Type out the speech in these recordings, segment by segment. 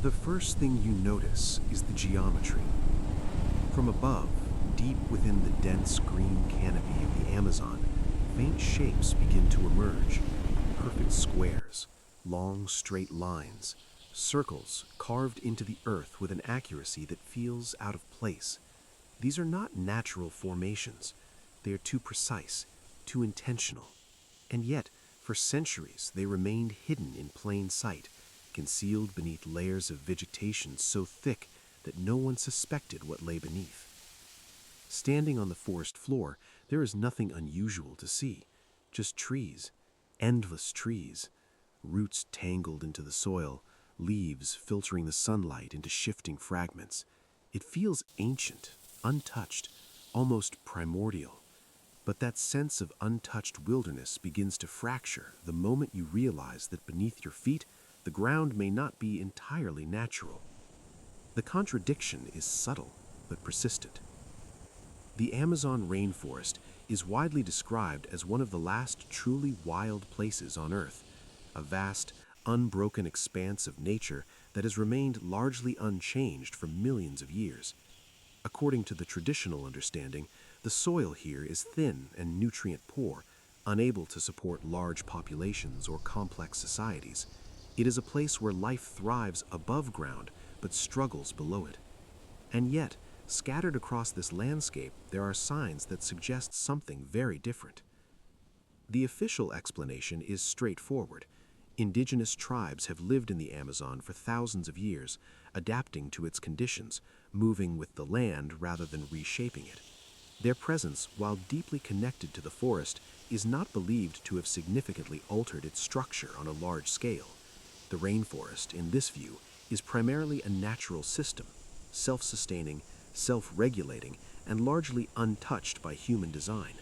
The first thing you notice is the geometry. From above, deep within the dense green canopy of the Amazon, faint shapes begin to emerge. Perfect squares, long straight lines, circles carved into the earth with an accuracy that feels out of place. These are not natural formations. They are too precise, too intentional. And yet, for centuries, they remained hidden in plain sight, concealed beneath layers of vegetation so thick that no one suspected what lay beneath. Standing on the forest floor, there is nothing unusual to see, just trees, endless trees, roots tangled into the soil, leaves filtering the sunlight into shifting fragments. It feels ancient, untouched, almost primordial. But that sense of untouched wilderness begins to fracture the moment you realize that beneath your feet, the ground may not be entirely natural. The contradiction is subtle but persistent. The Amazon rainforest is widely described as one of the last truly wild places on Earth, a vast, unbroken expanse of nature that has remained largely unchanged for millions of years. According to the traditional understanding, the soil here is thin and nutrient-poor, unable to support large populations or complex societies. It is a place where life thrives above ground but struggles below it. And yet, scattered across this landscape, there are signs that suggest something very different. The official explanation is straightforward. Indigenous tribes have lived in the Amazon for thousands of years, adapting to its conditions, moving with the land rather than reshaping it. Their presence, while deeply connected to the forest, is not believed to have significantly altered its structure on a large scale. The rainforest, in this view, is primarily a natural system, self-sustaining, self-regulating, and largely untouched by human design.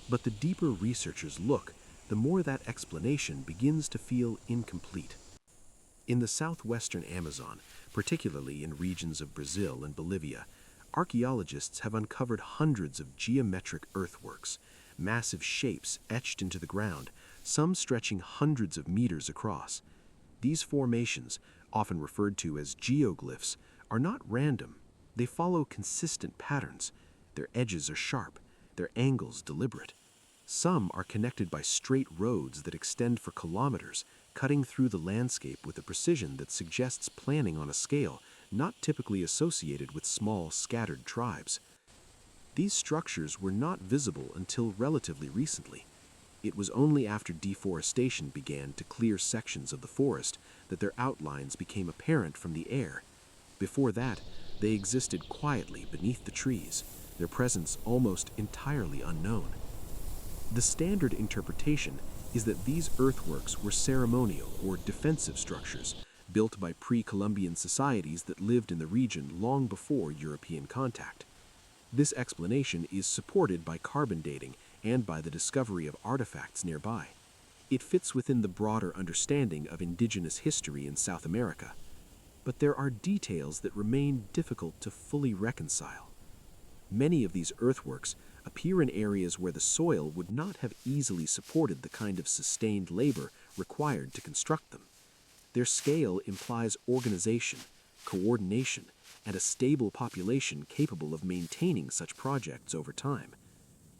But the deeper researchers look, the more that explanation begins to feel incomplete. In the southwestern Amazon, particularly in regions of Brazil and Bolivia, archaeologists have uncovered hundreds of geometric earthworks, massive shapes etched into the ground, some stretching hundreds of meters across. These formations, often referred to as geoglyphs, are not random. They follow consistent patterns. Their edges are sharp, their angles deliberate. Some are connected by straight roads that extend for kilometers, cutting through the landscape with a precision that suggests planning on a scale not typically associated with small, scattered tribes. These structures were not visible until relatively recently. It was only after deforestation began to clear sections of the forest that their outlines became apparent from the air. Before that, they existed quietly beneath the trees, their presence almost entirely unknown. The standard interpretation is that these earthworks were ceremonial or defensive structures built by pre-Columbian societies that lived in the region long before European contact. This explanation is supported by carbon dating and by the discovery of artifacts nearby. It fits within the broader understanding of indigenous history in South America. But there are details that remain difficult to fully reconcile. Many of these earthworks appear in areas where the soil would not have easily supported the kind of sustained labor required to construct them. Their scale implies organization, coordination, and a stable population capable of maintaining such projects over time.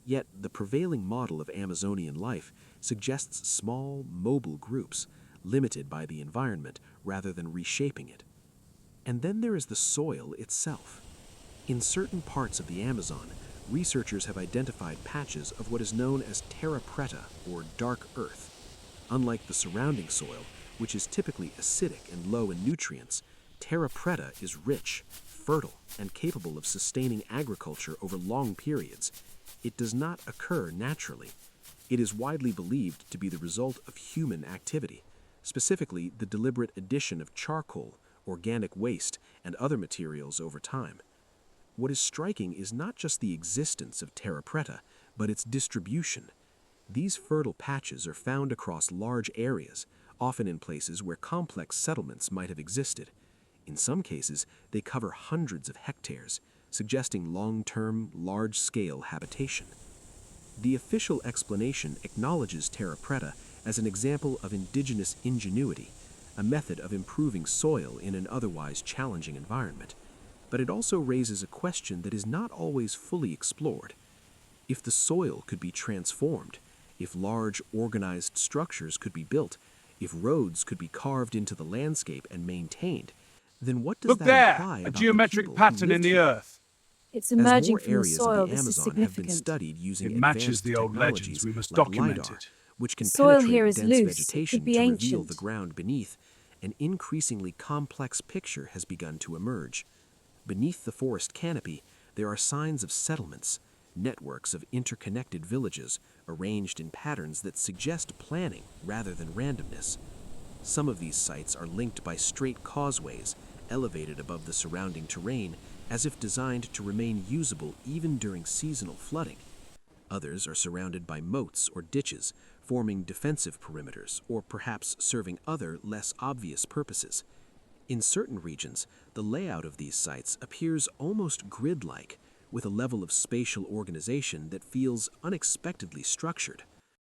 Yet the prevailing model of Amazonian life suggests small, mobile groups, limited by the environment rather than reshaping it. And then there is the soil itself. In certain parts of the Amazon, researchers have identified patches of what is known as terra preta, or dark earth. Unlike the surrounding soil, which is typically acidic and low in nutrients, terra preta is rich, fertile, and capable of sustaining agriculture over long periods. It does not occur naturally. It is widely believed to be the result of human activity, specifically the deliberate addition of charcoal, organic waste, and other materials over time. What is striking is not just the existence of terra preta, but its distribution. These fertile patches are found across large areas, often in places where complex settlements might have existed. In some cases, they cover hundreds of hectares, suggesting long-term, large-scale habitation. The official explanation acknowledges terra preta as an example of indigenous ingenuity, a method of improving soil in an otherwise challenging environment. But it also raises a question that is not always fully explored. If the soil could be transformed, if large organized structures could be built, if roads could be carved into the landscape and maintained, then what does Look that there, imply a about the geometric people who pattern in lived the here? earth. It's As emerging more from the areas of soil. the This is Amazon have been significant. studied using It matches advanced the old legends. technologies We must like document LiDAR, it. which The can soil penetrate here is dense loose. It could vegetation be to reveal ancient. the ground beneath, an increasingly complex picture has begun to emerge. Beneath the forest canopy, there are signs of settlements, networks of interconnected villages arranged in patterns that suggest planning rather than randomness. Some of these sites are linked by straight causeways, elevated above the surrounding terrain, as if designed to remain usable even during seasonal flooding. Others are surrounded by moats or ditches, forming defensive perimeters or perhaps serving other, less obvious purposes. In certain regions, the layout of these sites appears almost grid-like, with a level of spatial organization that feels unexpectedly structured.